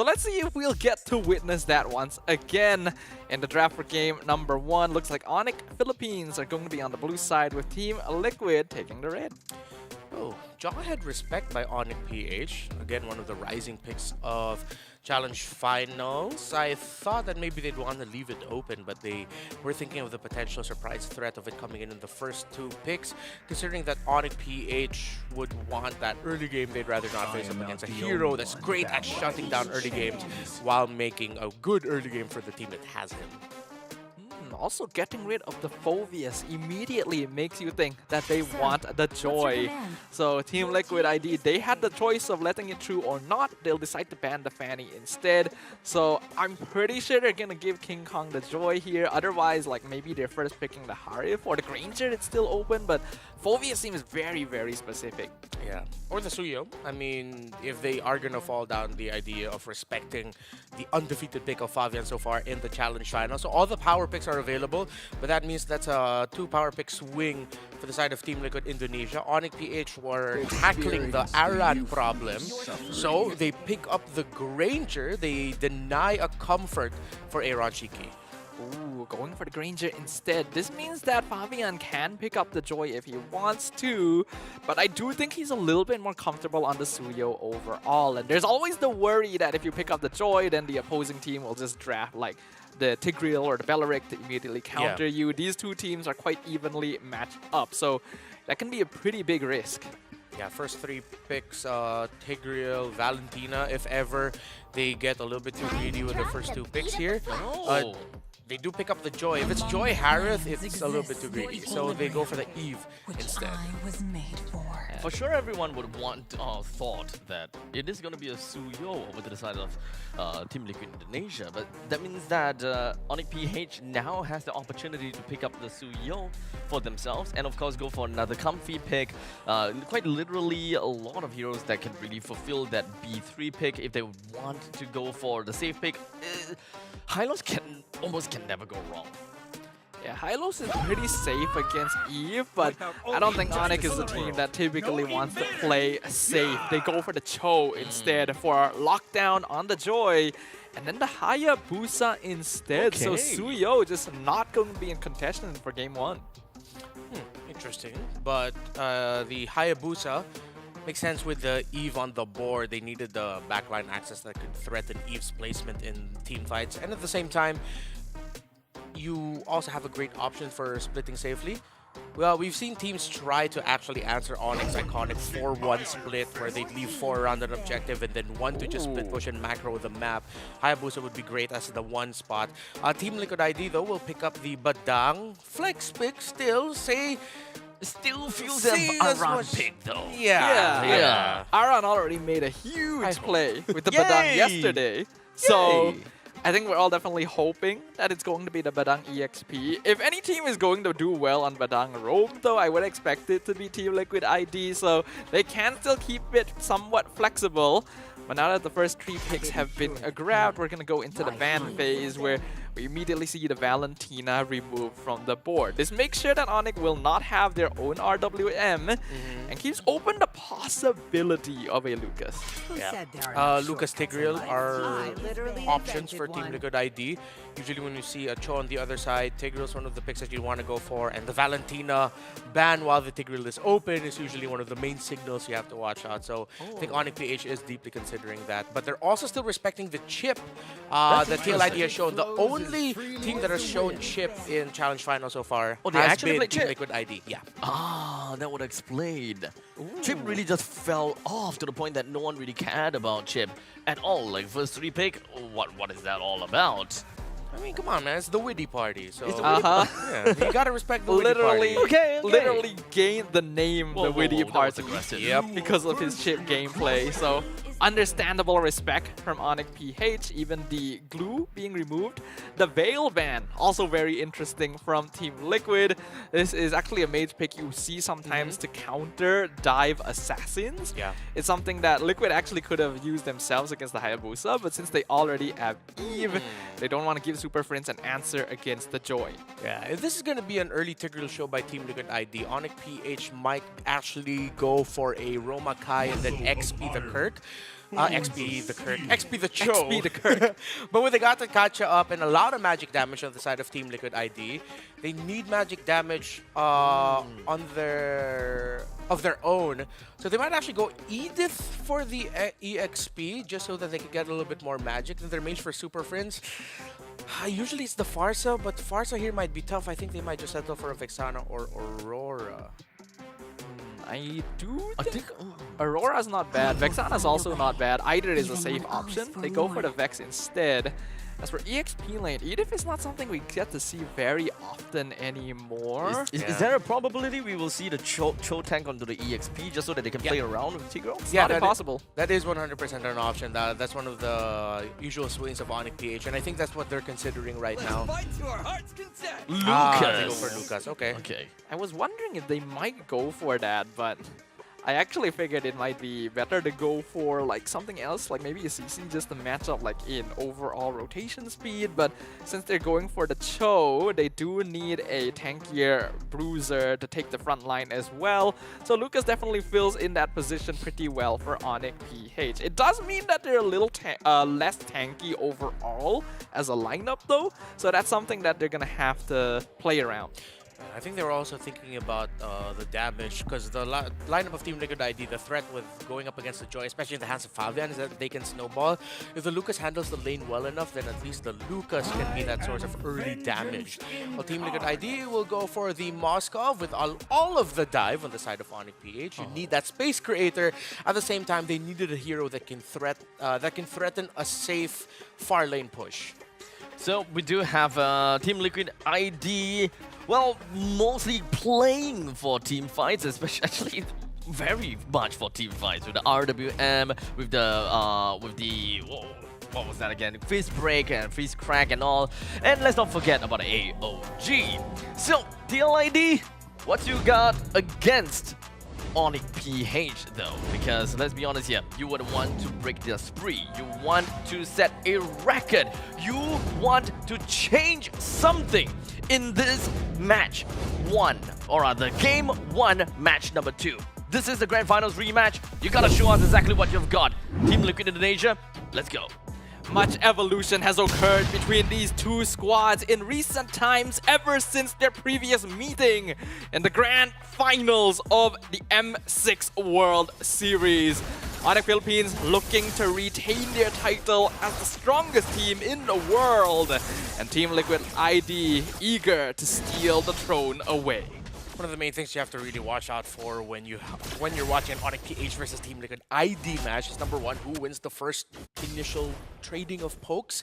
So let's see if we'll get to witness that once again in the draft for game number 1. Looks like Onyx Philippines are going to be on the blue side with Team Liquid taking the red. Oh, Johor had respect by Onyx PH. Again, one of the rising picks of Challenge Finals. I thought that maybe they'd want to leave it open, but they were thinking of the potential surprise threat of it coming in the first 2 picks, considering that Onyx PH would want that early game. They'd rather not face up against a hero that's great at shutting down early games while making a good early game for the team that has him. Also, getting rid of the Phoveus immediately makes you think that they want the Joy. So Team Liquid ID, they had the choice of letting it through or not. They'll decide to ban the Fanny instead. So I'm pretty sure they're gonna give King Kong the Joy here. Otherwise, like maybe they're first picking the Harif or the Granger. It's still open, but Phoveus seems very, very specific. Yeah, or the Suyo. I mean, if they are gonna fall down the idea of respecting the undefeated pick of Fabian so far in the Challenge Final. So all the power picks are available, but that means that's a 2 power pick swing for the side of Team Liquid Indonesia. Onyx PH were tackling the Aran problem, so they pick up the Granger. They deny a comfort for Aaron Shiki. Ooh, going for the Granger instead. This means that Fabian can pick up the Joy if he wants to, but I do think he's a little bit more comfortable on the Suyo overall. And there's always the worry that if you pick up the Joy, then the opposing team will just draft like the Tigreal or the Belleric to immediately counter you. These 2 teams are quite evenly matched up, so that can be a pretty big risk. Yeah, first 3 picks, Tigreal, Valentina, if ever they get a little bit too greedy with the first 2 picks here. They do pick up the Joy. If it's Joy Harith, it's a little bit too greedy. So they go for the Eve instead. For sure, everyone would want thought that it is going to be a Suyo over to the side of Team Liquid Indonesia. But that means that Onyx PH now has the opportunity to pick up the Suyo for themselves. And of course, go for another comfy pick. Quite literally, a lot of heroes that can really fulfill that B3 pick if they want to go for the safe pick. Hylos can never go wrong. Yeah, Hylos is pretty safe against Eve, but I don't think Onyx is a team that typically wants to play safe. They go for the Cho instead for lockdown on the Joy, and then the Hayabusa instead. So Suyo just not going to be in contention for game 1. Interesting, but the Hayabusa makes sense with the Eve on the board. They needed the backline access that could threaten Eve's placement in team fights, and at the same time, you also have a great option for splitting safely. Well, we've seen teams try to actually answer Onyx iconic 4-1 split where they leave 4 around an objective and then 1 to just split push and macro the map. Hayabusa would be great as the 1 spot. Team Liquid ID though will pick up the Badang. Flex pick still, Still feels an Aran pick though. Yeah. Aran already made a huge play with the Badang yesterday. So I think we're all definitely hoping that it's going to be the Badang EXP. If any team is going to do well on Badang Roam, though, I would expect it to be Team Liquid ID, so they can still keep it somewhat flexible. But now that the first 3 picks have been grabbed, we're going to go into the ban phase where we immediately see the Valentina removed from the board. This makes sure that Onyx will not have their own RWM and keeps open the possibility of a Lucas. Lucas Tigreal are options for Team Liquid ID. Usually when you see a Cho on the other side, Tigreal is one of the picks that you want to go for, and the Valentina ban while the Tigreal is open is usually one of the main signals you have to watch out. So I think Onyx PH is deeply considering that. But they're also still respecting the chip that TLID has shown. The only team that has shown chip in Challenge Final so far has been Team Liquid ID. Yeah. Ah, that would explain. Chip really just fell off to the point that no one really cared about Chip at all. Like first 3 pick, what is that all about? I mean, come on, man. It's the Widdy party. So yeah, you gotta respect the Widdy party. Literally gained the name the Widdy party because of his chip gameplay. So understandable respect from Onyx PH, even the glue being removed. The Veil ban, also very interesting from Team Liquid. This is actually a mage pick you see sometimes to counter dive assassins. Yeah. It's something that Liquid actually could have used themselves against the Hayabusa, but since they already have Eve, they don't want to give Super Friends an answer against the Joy. Yeah, if this is going to be an early Tigreal show by Team Liquid ID, Onyx PH might actually go for a Roma Kai and then XP the Kirk. XP the Kirk. XP the Cho. XP the Kirk. But when they got the Kacha up and a lot of magic damage on the side of Team Liquid ID, they need magic damage on of their own. So they might actually go Edith for the EXP just so that they can get a little bit more magic than their mage for Super Friends. Usually it's the Farsa, but Farsa here might be tough. I think they might just settle for a Vexana or Aurora. I think Aurora's not bad. Vexana's also not bad. Either is a safe option. They go for the Vex instead. As for EXP lane, Edith is not something we get to see very often anymore. Is there a probability we will see the Cho tank onto the EXP just so that they can play around with Tigro? It's not impossible. That is 100% an option. That's one of the usual swings of Onyx PH, and I think that's what they're considering right now. Lucas. They go for Lucas. Okay. I was wondering if they might go for that, but I actually figured it might be better to go for like something else, like maybe a CC just to match up like in overall rotation speed. But since they're going for the Cho, they do need a tankier bruiser to take the front line as well. So Lucas definitely fills in that position pretty well for Onyx PH. It does mean that they're a little less tanky overall as a lineup though, so that's something that they're gonna have to play around. I think they were also thinking about the damage because the lineup of Team Liquid ID, the threat with going up against the Joy, especially in the hands of Fabian, is that they can snowball. If the Lucas handles the lane well enough, then at least the Lucas can be that source of early damage. Well, Team Liquid ID will go for the Moskov with all of the dive on the side of Onyx PH. You need that space creator. At the same time, they needed a hero that can threaten a safe far lane push. So we do have Team Liquid ID, well, mostly playing for team fights, especially actually very much for team fights with the RWM, with the what was that again? Fist break and fist crack and all. And let's not forget about AOG. So TLID, what you got against Onyx PH though? Because let's be honest here, you would want to break their spree. You want to set a record. You want to change something in this match 1, or rather game 1, match number 2. This is the Grand Finals rematch. You gotta show us exactly what you've got. Team Liquid Indonesia, let's go. Much evolution has occurred between these two squads in recent times ever since their previous meeting in the Grand Finals of the M6 World Series. Onyx Philippines looking to retain their title as the strongest team in the world, and Team Liquid ID eager to steal the throne away. One of the main things you have to really watch out for when you're watching an Onyx PH versus Team Liquid ID match is number 1, who wins the first initial trading of pokes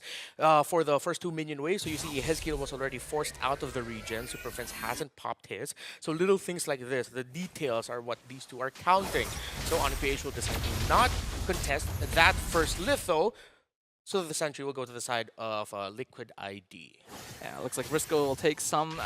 for the first 2 minion waves. So you see Hezkiel was already forced out of the region. Super Friends hasn't popped his. So little things like this, the details are what these two are counting. So Onyx PH will decide to not contest that first litho. So the Sentry will go to the side of Liquid ID. Yeah, looks like Briscoe will take some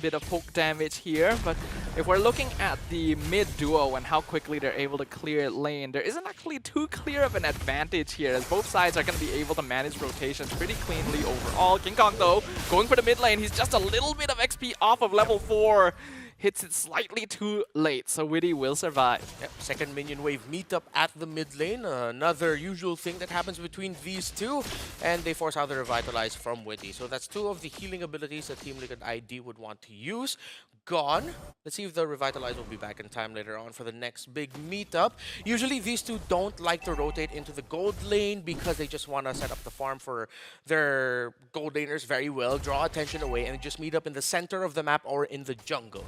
bit of poke damage here, but if we're looking at the mid duo and how quickly they're able to clear lane, there isn't actually too clear of an advantage here, as both sides are going to be able to manage rotations pretty cleanly overall. King Kong though, going for the mid lane, he's just a little bit of XP off of level 4. Hits it slightly too late, so Witty will survive. Yep, second minion wave meetup at the mid lane. Another usual thing that happens between these two, and they force out the Revitalize from Witty. So that's 2 of the healing abilities that Team Liquid ID would want to use. Gone. Let's see if the Revitalize will be back in time later on for the next big meetup. Usually these two don't like to rotate into the gold lane because they just want to set up the farm for their gold laners very well, draw attention away, and just meet up in the center of the map or in the jungle.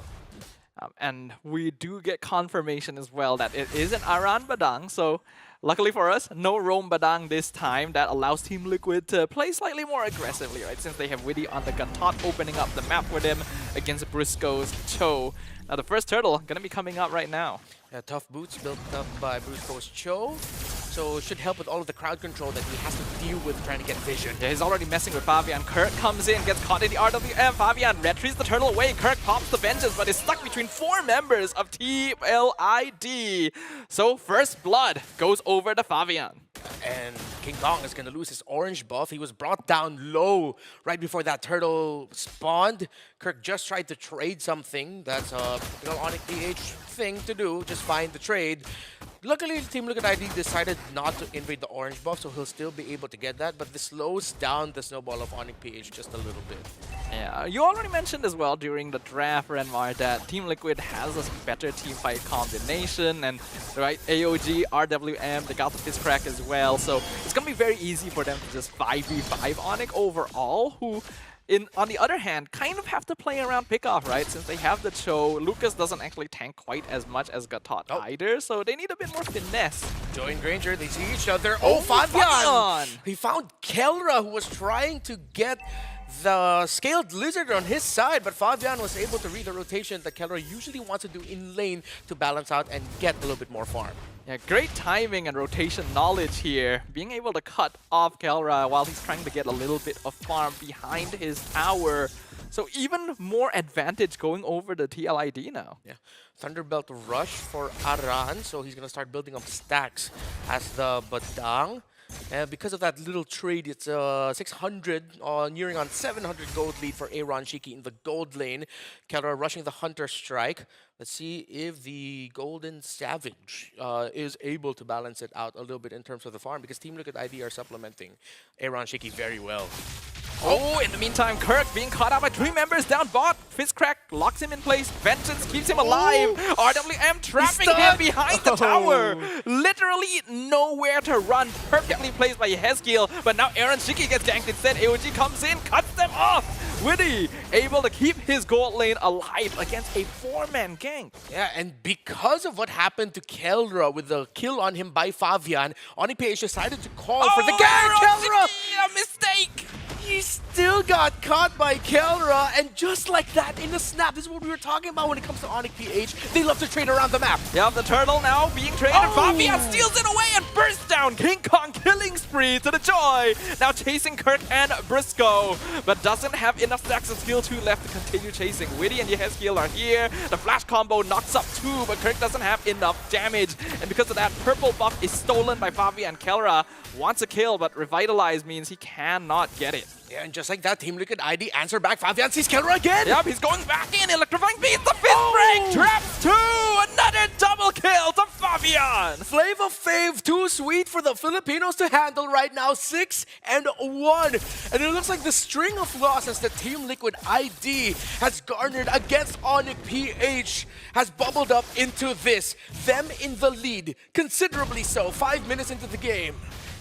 And we do get confirmation as well that it is an Aran Badang, so luckily for us, no Roam Badang this time. That allows Team Liquid to play slightly more aggressively, right? Since they have Witty on the Guntot opening up the map for them against Briscoe's Cho. Now the first turtle gonna be coming up right now. Tough boots built up by Briscoe's Cho. So it should help with all of the crowd control that he has to deal with trying to get vision. Yeah, he's already messing with Fabian. Kirk comes in, gets caught in the RWM. Fabian retrieves the turtle away. Kirk pops the vengeance, but is stuck between 4 members of TLID. So first blood goes over to Fabian. And King Kong is going to lose his orange buff. He was brought down low right before that turtle spawned. Kirk just tried to trade something. That's a Onyx PH thing to do. Just find the trade. Luckily, Team Liquid ID decided not to invade the orange buff, so he'll still be able to get that, but this slows down the snowball of Onyx PH just a little bit. Yeah, you already mentioned as well during the draft, Renmar, that Team Liquid has a better team fight combination, and right, AOG, RWM, they got the Fist Crack as well, so it's gonna be very easy for them to just 5v5 Onyx overall, who on the other hand, kind of have to play around pickoff, right? Since they have the Cho, Lucas doesn't actually tank quite as much as Gatot either, so they need a bit more finesse. Joy and Granger, they see each other. Oh, Fabian! He found Kelra, who was trying to get the Scaled Lizard on his side, but Fabian was able to read the rotation that Kelra usually wants to do in lane to balance out and get a little bit more farm. Yeah, great timing and rotation knowledge here. Being able to cut off Kelra while he's trying to get a little bit of farm behind his tower. So even more advantage going over the TLID now. Yeah, Thunderbelt rush for Aran, so he's going to start building up stacks as the Badang. And because of that little trade, it's 600, nearing on 700 gold lead for Aaron Shiki in the gold lane. Kelra rushing the Hunter Strike. Let's see if the Golden Savage is able to balance it out a little bit in terms of the farm, because Team Liquid ID are supplementing Aaron Shiki very well. Oh, in the meantime, Kirk being caught out by 3 members down bot. Fist Crack locks him in place. Vengeance keeps him alive. RWM trapping him behind the tower. Literally nowhere to run. Perfectly placed by Yehezkiel. But now Aaron Shiki gets ganked instead. AOG comes in, cuts them off. Witty able to keep his gold lane alive against a 4-man gank. Yeah, and because of what happened to Kelra with the kill on him by Fabian, OnyPH decided to call for the gank. Kelra! A mistake! He still got caught by Kelra, and just like that, in the snap, this is what we were talking about when it comes to Onyx PH. They love to trade around the map. Yeah, the turtle now being traded. Fabian steals it away and bursts down. King Kong killing spree to the Joy. Now chasing Kirk and Briscoe, but doesn't have enough stacks of skill 2 left to continue chasing. Witty and Yehezkiel are here. The flash combo knocks up 2, but Kirk doesn't have enough damage. And because of that, purple buff is stolen by Fabian. Kelra wants a kill, but Revitalize means he cannot get it. Yeah, and just like that, Team Liquid ID answer back. Fabian sees Kelra again. Yep, he's going back in. Electrifying beat, the fifth break, traps 2. Another double kill to Fabian. Flavor Fave, too sweet for the Filipinos to handle right now. 6-1. And it looks like the string of losses that Team Liquid ID has garnered against Onyx PH has bubbled up into this. Them in the lead, considerably so, 5 minutes into the game.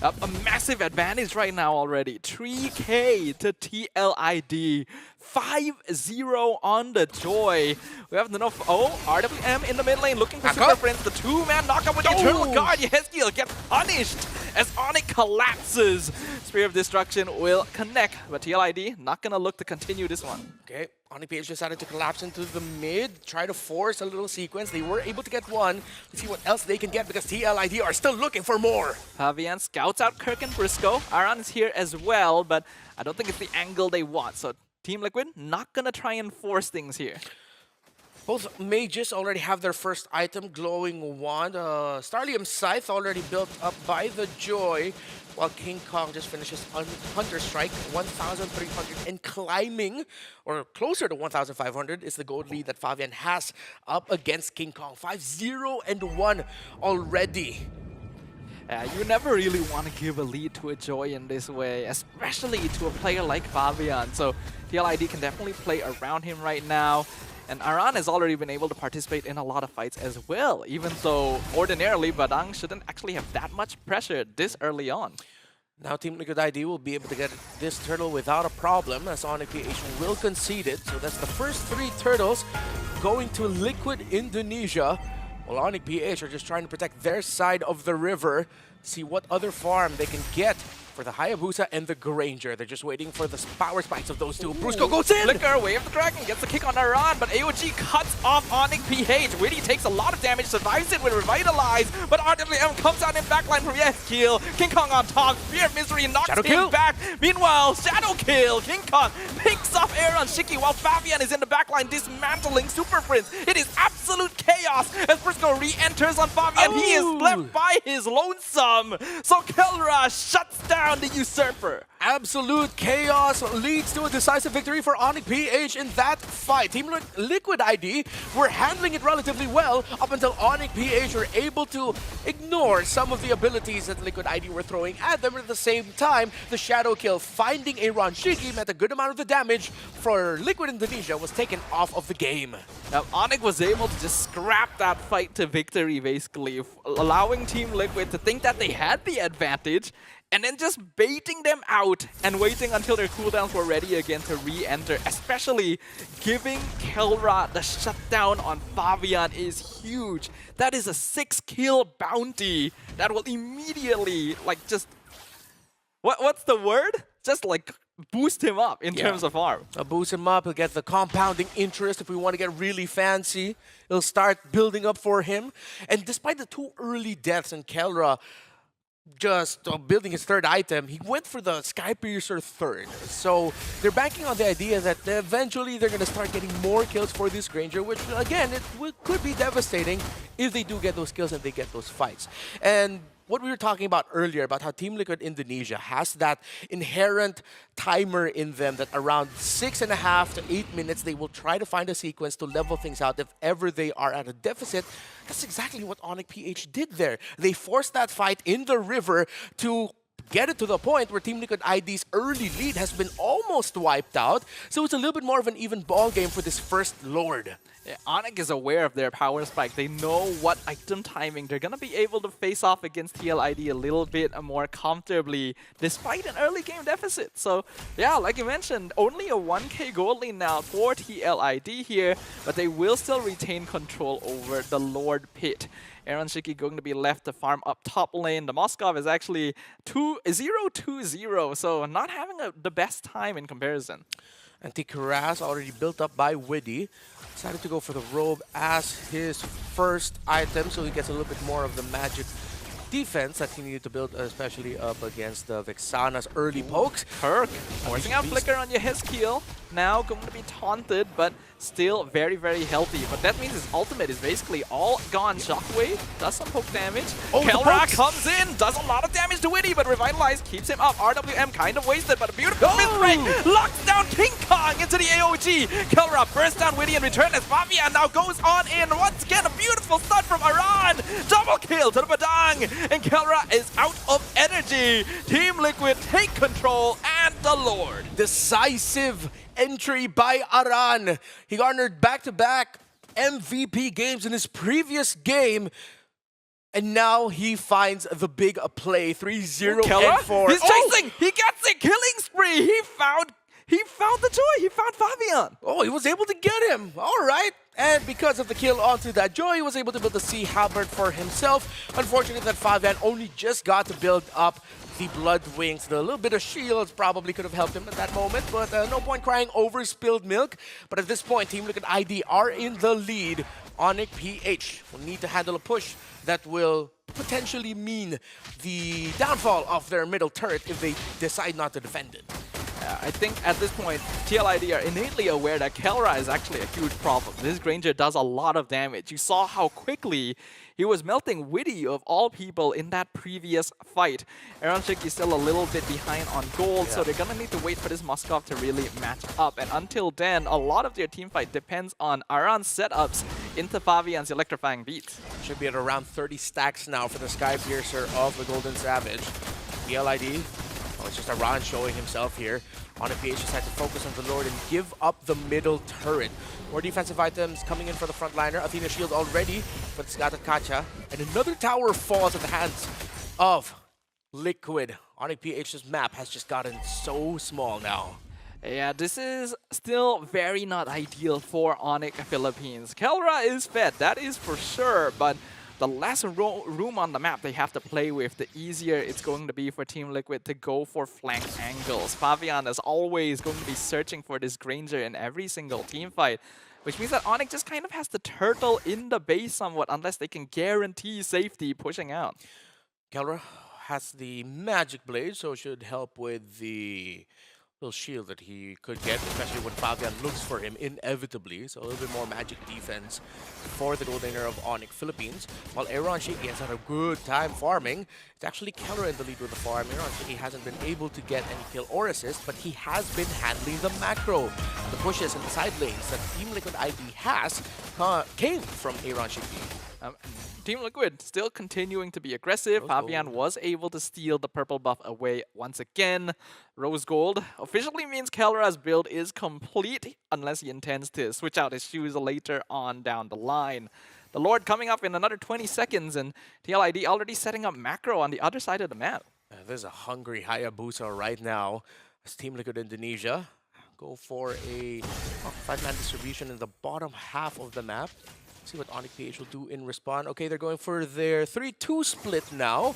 A massive advantage right now already. 3K to TLID. 5-0 on the Joy. We have enough. RWM in the mid lane looking for Super Prince. The 2-man knockup with the Eternal Guard. Yehezkiel gets punished as Onyx collapses. Spear of Destruction will connect, but TLID not gonna look to continue this one. Okay, OnyPH decided to collapse into the mid, try to force a little sequence. They were able to get one. Let's see what else they can get, because TLID are still looking for more. Fabian scouts out Kirk and Briscoe. Aran is here as well, but I don't think it's the angle they want. So Team Liquid not gonna try and force things here. Both mages already have their first item, Glowing Wand. Starlium Scythe already built up by the Joy, while King Kong just finishes on Hunter Strike, 1,300, and climbing, or closer to 1,500, is the gold lead that Fabian has up against King Kong. 5-0-1 already. You never really want to give a lead to a Joy in this way, especially to a player like Fabian. So TLID can definitely play around him right now. And Aran has already been able to participate in a lot of fights as well, even though ordinarily Badang shouldn't actually have that much pressure this early on. Now Team Liquid ID will be able to get this turtle without a problem, as Onyx PH will concede it. So that's the first 3 turtles going to Liquid Indonesia, while Onyx PH are just trying to protect their side of the river, see what other farm they can get for the Hayabusa and the Granger. They're just waiting for the power spikes of those two. Brusco goes in! Flicker, Way of the Dragon, gets the kick on Aran, but AOG cuts off Onyx PH. Witty takes a lot of damage, survives it with Revitalize, but RWM comes out in backline from Yehezkiel. King Kong on top, Spear of Misery knocks him back. Meanwhile, Shadow Kill, King Kong picks off Aaron Shiki while Fabian is in the backline dismantling Super Prince. It is absolute chaos as Briscoe re-enters on Fabian. He is left by his lonesome. So Kelra shuts down the Usurper. absolute chaos leads to a decisive victory for Onyx PH in that fight. Team Liquid ID were handling it relatively well up until Onyx PH were able to ignore some of the abilities that Liquid ID were throwing at them. At the same time, the Shadow Kill finding a Ranshiki meant a good amount of the damage for Liquid Indonesia was taken off of the game. Now, Onyx was able to just scrap that fight to victory, basically, allowing Team Liquid to think that they had the advantage, and then just baiting them out and waiting until their cooldowns were ready again to re-enter. Especially giving Kelra the shutdown on Fabian is huge. That is a 6-kill bounty that will immediately, like, just... What's the word? Just, like, boost him up in terms of farm. Boost him up, he'll get the compounding interest. If we want to get really fancy, it'll start building up for him. And despite the 2 early deaths in Kelra, just building his 3rd item, he went for the Sky Piercer 3rd. So they're banking on the idea that eventually they're going to start getting more kills for this Granger, which again, could be devastating if they do get those kills and they get those fights. And what we were talking about earlier about how Team Liquid Indonesia has that inherent timer in them that around 6.5 to 8 minutes they will try to find a sequence to level things out if ever they are at a deficit. That's exactly what Onyx PH did there. They forced that fight in the river to get it to the point where Team Liquid ID's early lead has been almost wiped out. So it's a little bit more of an even ball game for this first Lord. Yeah, Onyx is aware of their power spike. They know what item timing. They're going to be able to face off against TLID a little bit more comfortably despite an early game deficit. So yeah, like you mentioned, only a 1k gold lead now for TLID here, but they will still retain control over the Lord Pit. Aaron Shiki going to be left to farm up top lane. The Moskov is actually 0-2-0, so not having the best time in comparison. Anti-Karas already built up by Widdy. Decided to go for the robe as his first item, so he gets a little bit more of the magic defense that he needed to build, especially up against the Vexana's early pokes. Kirk forcing out Flicker on your Heskeel. Now going to be taunted, but still very, very healthy. But that means his ultimate is basically all gone. Shockwave does some poke damage. Kelra comes in, does a lot of damage to Widdy, but Revitalize keeps him up. RWM kind of wasted, but a beautiful mid-break locks down King Kong into the AOG. Kelra bursts down Widdy in return as Fabian now goes on in. Once again, a beautiful stun from Aran. Double kill to the Badang, and Kelra is out of energy. Team Liquid take control, and the Lord. Decisive entry by Aran. He garnered back-to-back MVP games in his previous game, and now he finds the big play. 3-0 and 4. He's chasing. He gets a killing spree. He found the joy. He found Fabian. Oh, he was able to get him. All right. And because of the kill onto that joy, he was able to build the Sea Halberd for himself. Unfortunately, that Fabian only just got to build up the Blood Wings. The little bit of shields probably could have helped him at that moment, but no point crying over spilled milk. But at this point, Team Liquid ID are in the lead. Onyx PH will need to handle a push that will potentially mean the downfall of their middle turret if they decide not to defend it. I think at this point, TLID are innately aware that Kelra is actually a huge problem. This Granger does a lot of damage. You saw how quickly he was melting Widdy of all people in that previous fight. Aaron Shiki is still a little bit behind on gold, so they're gonna need to wait for this Moskov to really match up. And until then, a lot of their team fight depends on Aran's setups into Fabian's electrifying beats. Should be at around 30 stacks now for the Sky Piercer of the Golden Savage. TLID. Oh, it's just Aran showing himself here. Onyx PH decided to focus on the Lord and give up the middle turret. More defensive items coming in for the frontliner. Athena shield already for the Scattered Kacha. And another tower falls at the hands of Liquid. Onyx PH's map has just gotten so small now. Yeah, this is still very not ideal for Onyx Philippines. Kelra is fed, that is for sure, but the less room on the map they have to play with, the easier it's going to be for Team Liquid to go for flank angles. Fabian is always going to be searching for this Granger in every single team fight, which means that Onyx just kind of has to turtle in the base somewhat unless they can guarantee safety pushing out. Kelra has the Magic Blade, so should help with the little shield that he could get, especially when Fabian looks for him inevitably. So a little bit more magic defense for the Goldener of Onyx Philippines. While Aaron Shiki has had a good time farming, it's actually Keller in the lead with the farm. Aaron Shiki hasn't been able to get any kill or assist, but he has been handling the macro. The pushes in the side lanes that Team Liquid ID has came from Aaron Shiki. Team Liquid still continuing to be aggressive. Fabian was able to steal the purple buff away once again. Rose Gold officially means Kelra's build is complete unless he intends to switch out his shoes later on down the line. The Lord coming up in another 20 seconds and TLID already setting up macro on the other side of the map. There's a hungry Hayabusa right now as Team Liquid Indonesia go for a 5-man distribution in the bottom half of the map. See what Onyx PH will do in response. Okay, they're going for their 3-2 split now.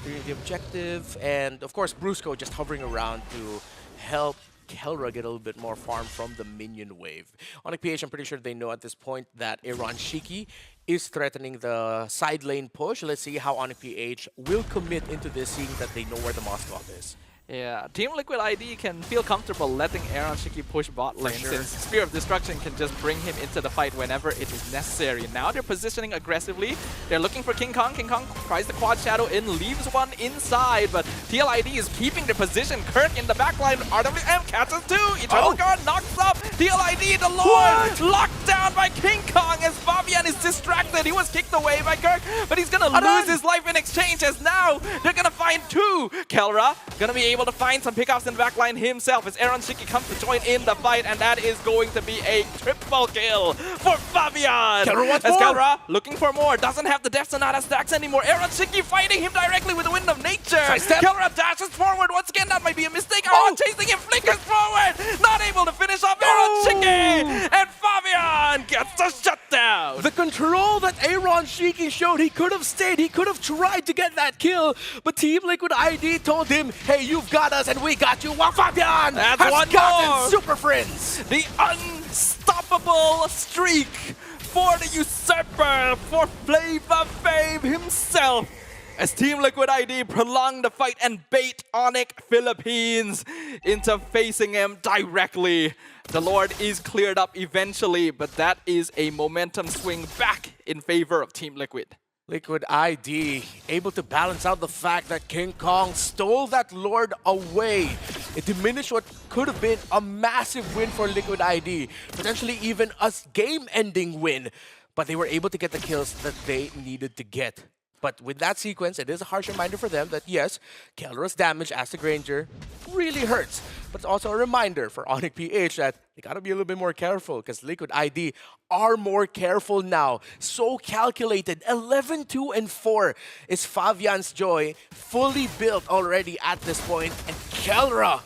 They're the objective, and of course Brusco just hovering around to help Kelra get a little bit more farm from the minion wave. Onyx PH, I'm pretty sure they know at this point that Aaron Shiki is threatening the side lane push. Let's see how Onyx PH will commit into this, seeing that they know where the Moskov is. Yeah, Team Liquid ID can feel comfortable letting Aaron Shiki push bot lane since Spear of Destruction can just bring him into the fight whenever it is necessary. Now they're positioning aggressively. They're looking for King Kong. King Kong tries the quad shadow in, leaves one inside, but TLID is keeping the position. Kirk in the backline. RWM catches two. Eternal Guard knocks up. TLID, the Lord, locked down by King Kong as Fabian is distracted. He was kicked away by Kirk, but he's gonna lose his life in exchange as now they're gonna find two. Kelra gonna be able to find some pickups in backline himself as Aaron Shiki comes to join in the fight, and that is going to be a triple kill for Fabian. Kelra wants as more. Kelra looking for more, doesn't have the Death Sonata stacks anymore. Aaron Shiki fighting him directly with the Wind of Nature. Kelra dashes forward once again, that might be a mistake. Aaron chasing him, flickers forward, not able to finish off Aaron Shiki, and Fabian gets the shutdown. The control that Aaron Shiki showed, he could have stayed, he could have tried to get that kill, but Team Liquid ID told him, hey, you've got us and we got you. While Fabian has gotten Super Friends. The unstoppable streak for the usurper, for Flavor Fave himself, as Team Liquid ID prolong the fight and bait Onyx Philippines into facing him directly. The Lord is cleared up eventually, but that is a momentum swing back in favor of Team Liquid. Liquid ID able to balance out the fact that King Kong stole that Lord away. It diminished what could have been a massive win for Liquid ID, potentially even a game-ending win. But they were able to get the kills that they needed to get. But with that sequence, it is a harsh reminder for them that yes, Kelra's damage as the Granger really hurts. But it's also a reminder for Onyx PH that they gotta be a little bit more careful because Liquid ID are more careful now. So calculated. 11-2-4 is Fabian's Joy, fully built already at this point. And Kelra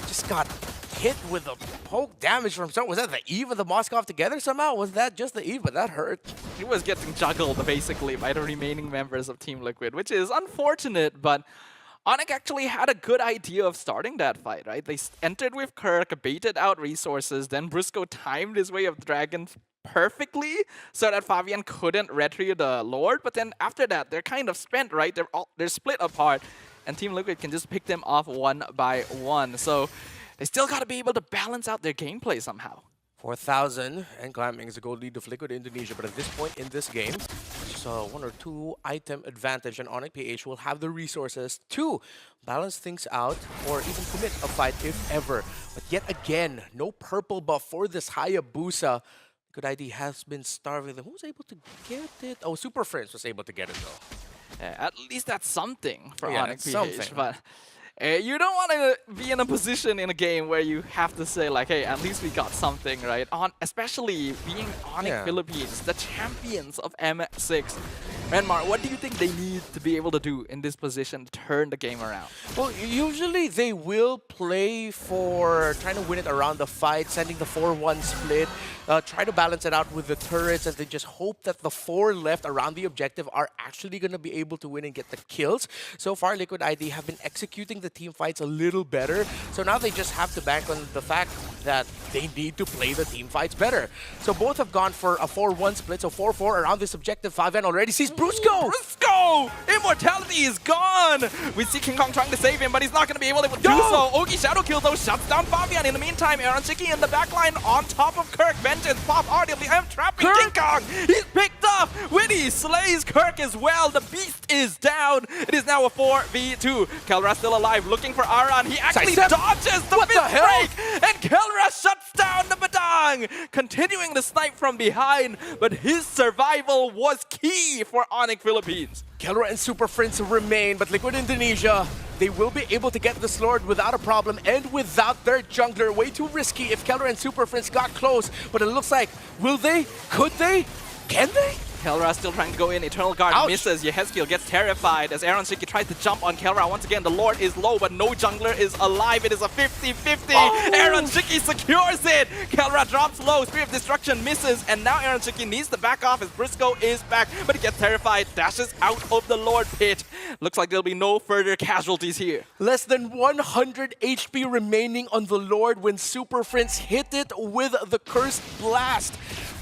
just got hit with a poke damage from someone. Was that the Eve and the Moskov together somehow? Was that just the Eve? But that hurt. He was getting juggled basically by the remaining members of Team Liquid, which is unfortunate, but Onyx actually had a good idea of starting that fight, right? They entered with Kirk, baited out resources, then Brusco timed his way of dragons perfectly so that Fabian couldn't retrieve the Lord, but then after that, they're kind of spent, right? They're split apart, and Team Liquid can just pick them off one by one. So they still got to be able to balance out their gameplay somehow. 4,000 and climbing is a gold lead of Liquid Indonesia, but at this point in this game, just a 1 or 2 item advantage, and Onyx PH will have the resources to balance things out or even commit a fight if ever. But yet again, no purple buff for this Hayabusa. Liquid ID has been starving them. Who was able to get it? Oh, Super Friends was able to get it though. At least that's something for Onyx PH, something. but you don't want to be in a position in a game where you have to say like, hey, at least we got something, right? Especially being Onyx Philippines, the champions of M6. Renmar, what do you think they need to be able to do in this position to turn the game around? Well, usually they will play for trying to win it around the fight, sending the 4-1 split, try to balance it out with the turrets, and they just hope that the 4 left around the objective are actually going to be able to win and get the kills. So far, Liquid ID have been executing the team fights a little better, so now they just have to bank on the fact that they need to play the team fights better. So both have gone for a 4-1 split, so 4-4 around this objective. Fabian already sees Brusco! Brusco! Immortality is gone! We see King Kong trying to save him, but he's not going to be able to do so. Ogi Shadow Kill, though, shuts down Fabian. In the meantime, Aaron Shiki in the backline on top of Kirk. Vengeance pop RWM trapping King Kong. He's picked up. Winnie slays Kirk as well. The beast is down. It is now a 4v2. Kelra still alive, looking for Aran. He actually dodges the fifth break, and Kelra shuts down the Badang, continuing the snipe from behind, but his survival was key for Onyx Philippines. Kelra and Super Friends remain, but Liquid Indonesia, they will be able to get this Lord without a problem and without their jungler. Way too risky if Kelra and Super Friends got close, but it looks like, will they? Could they? Can they? Kelra still trying to go in. Eternal Guard misses. Yehezkiel gets terrified as Aaron Shiki tries to jump on Kelra. Once again, the Lord is low, but no jungler is alive. It is a 50-50. Aaron Shiki secures it. Kelra drops low. Spear of Destruction misses, and now Aaron Shiki needs to back off as Briscoe is back, but he gets terrified, dashes out of the Lord pit. Looks like there'll be no further casualties here. Less than 100 HP remaining on the Lord when Super Friends hit it with the Cursed Blast.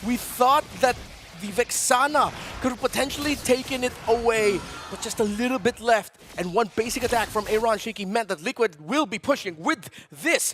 We thought that the Vexana could have potentially taken it away, but just a little bit left. And one basic attack from Aaron Shiki meant that Liquid will be pushing with this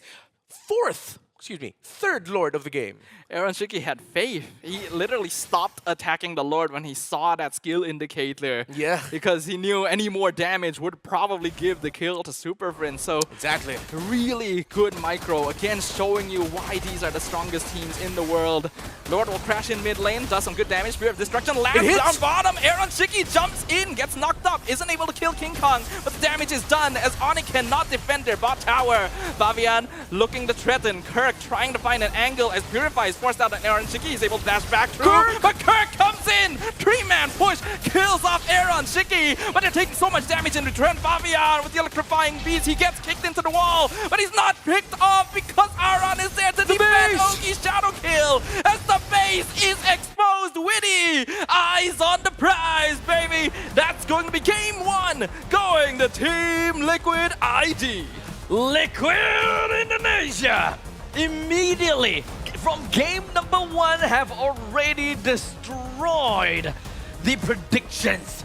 third Lord of the game. Aaron Shiki had faith. He literally stopped attacking the Lord when he saw that skill indicator. Yeah. Because he knew any more damage would probably give the kill to Super Friends. So exactly. Really good micro. Again, showing you why these are the strongest teams in the world. Lord will crash in mid lane, does some good damage. Spear of Destruction lands down bottom. Aaron Shiki jumps in, gets knocked up, isn't able to kill King Kong, but the damage is done as Onyx cannot defend their bot tower. Fabian looking to threaten. Kirk trying to find an angle as Purify is forced out, and Aaron Shiki is able to dash back through. But Kirk comes in! 3-man push kills off Aaron Shiki, but they're taking so much damage in return. Fabian with the electrifying beast, he gets kicked into the wall, but he's not picked off because Aaron is there to defend Ogi's Shadow Kill as the base is exposed. Witty! Eyes on the prize, baby! That's going to be game one, going to Team Liquid ID. Liquid Indonesia immediately from game number one have already destroyed the predictions